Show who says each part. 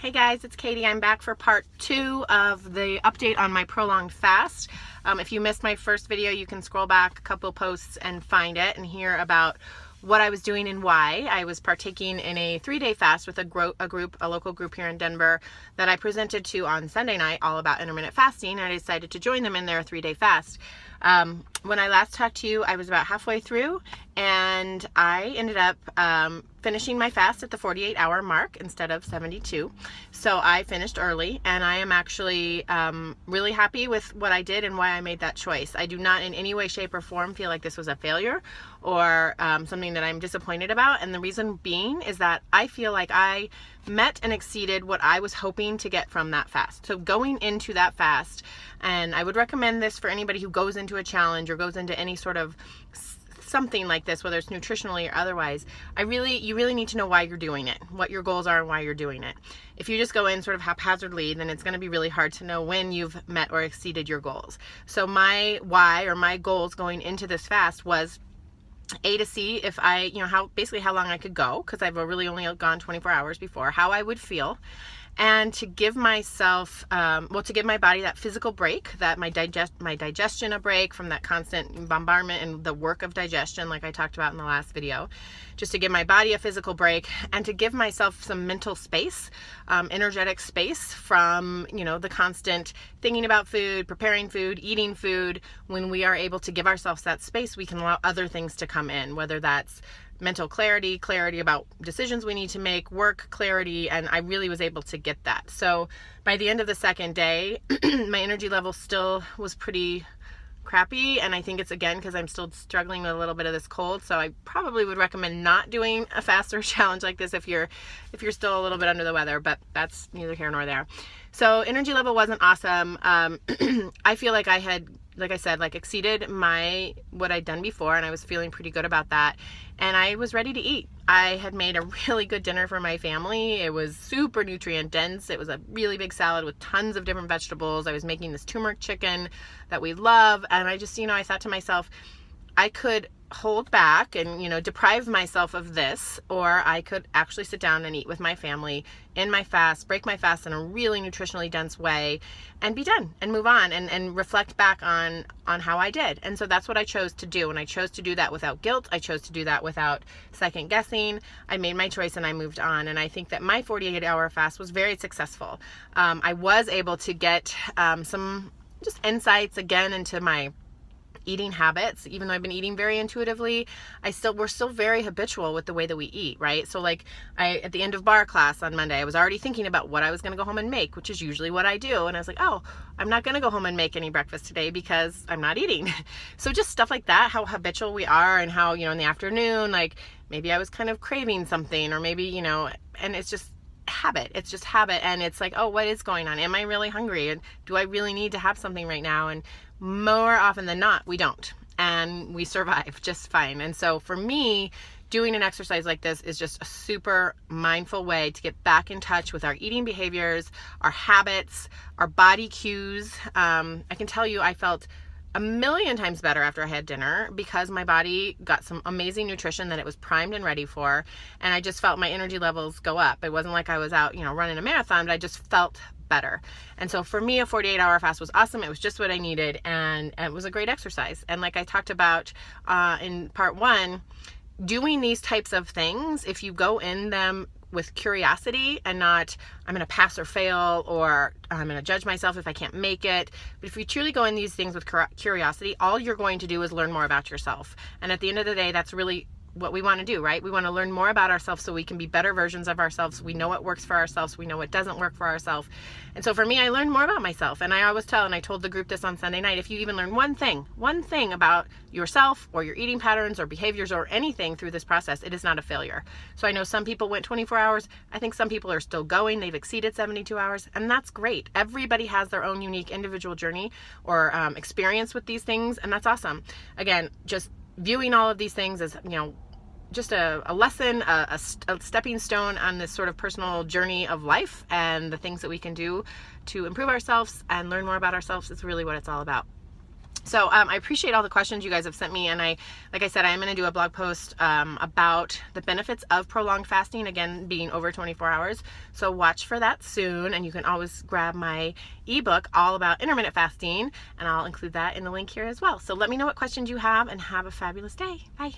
Speaker 1: Hey guys, it's Katie. I'm back for part 2 of the update on my prolonged fast. If you missed my first video, you can scroll back a couple posts and find it and hear about what I was doing and why. I was partaking in a 3-day fast with a local group here in Denver that I presented to on Sunday night, all about intermittent fasting, and I decided to join them in their 3-day fast. When I last talked to you, I was about halfway through, and I ended up finishing my fast at the 48-hour mark instead of 72. So I finished early, and I am actually really happy with what I did and why I made that choice. I do not in any way, shape, or form feel like this was a failure or something that I'm disappointed about. And the reason being is that I feel like I met and exceeded what I was hoping to get from that fast. So going into that fast, and I would recommend this for anybody who goes into a challenge or goes into any sort of something like this, whether it's nutritionally or otherwise, you really need to know why you're doing it, what your goals are and why you're doing it. If you just go in sort of haphazardly, then it's going to be really hard to know when you've met or exceeded your goals. So my why, or my goals going into this fast, was to see if I, how long I could go, because I've really only gone 24 hours before, how I would feel, and to give myself, to give my body that physical break, that my digestion a break from that constant bombardment and the work of digestion, like I talked about in the last video, just to give my body a physical break, and to give myself some mental space, energetic space from, the constant thinking about food, preparing food, eating food. When we are able to give ourselves that space, we can allow other things to come in, whether that's mental clarity about decisions we need to make, work clarity, and I really was able to get that. So by the end of the second day, my energy level still was pretty crappy, and I think it's again because I'm still struggling with a little bit of this cold. So I probably would recommend not doing a fast or challenge like this if you're still a little bit under the weather, but that's neither here nor there. So energy level wasn't awesome. I feel like I had, like I said, exceeded what I'd done before, and I was feeling pretty good about that, and I was ready to eat. I had made a really good dinner for my family. It was super nutrient dense. It was a really big salad with tons of different vegetables. I was making this turmeric chicken that we love, and I just, I thought to myself, I could hold back and, deprive myself of this, or I could actually sit down and eat with my family in my fast, break my fast in a really nutritionally dense way, and be done and move on and reflect back on how I did. And so that's what I chose to do. And I chose to do that without guilt. I chose to do that without second guessing. I made my choice and I moved on. And I think that my 48-hour fast was very successful. I was able to get some just insights again into my eating habits. Even though I've been eating very intuitively, we're still very habitual with the way that we eat, right? So at the end of bar class on Monday, I was already thinking about what I was going to go home and make, which is usually what I do. And I was like, oh, I'm not going to go home and make any breakfast today because I'm not eating. So just stuff like that, how habitual we are, and how, in the afternoon, maybe I was kind of craving something, or maybe, and it's just habit. It's just habit. And it's like, oh, what is going on? Am I really hungry? And do I really need to have something right now? And more often than not, we don't. And we survive just fine. And so for me, doing an exercise like this is just a super mindful way to get back in touch with our eating behaviors, our habits, our body cues. I can tell you, I felt a million times better after I had dinner because my body got some amazing nutrition that it was primed and ready for. And I just felt my energy levels go up. It wasn't like I was out, running a marathon, but I just felt better. And so for me, a 48-hour fast was awesome. It was just what I needed, and it was a great exercise. And like I talked about in part 1, doing these types of things, if you go in them with curiosity and not, I'm going to pass or fail, or I'm going to judge myself if I can't make it. But if you truly go in these things with curiosity, all you're going to do is learn more about yourself. And at the end of the day, that's really what we want to do, right? We want to learn more about ourselves so we can be better versions of ourselves. We know what works for ourselves. We know what doesn't work for ourselves. And so for me, I learned more about myself. And I always tell, and I told the group this on Sunday night, if you even learn one thing about yourself or your eating patterns or behaviors or anything through this process, it is not a failure. So I know some people went 24 hours. I think some people are still going. They've exceeded 72 hours, and that's great. Everybody has their own unique individual journey or experience with these things, and that's awesome. Again, just viewing all of these things as, just a lesson, a stepping stone on this sort of personal journey of life, and the things that we can do to improve ourselves and learn more about ourselves is really what it's all about. So I appreciate all the questions you guys have sent me, and like I said, I'm going to do a blog post about the benefits of prolonged fasting, again, being over 24 hours. So watch for that soon, and you can always grab my ebook all about intermittent fasting, and I'll include that in the link here as well. So let me know what questions you have, and have a fabulous day. Bye.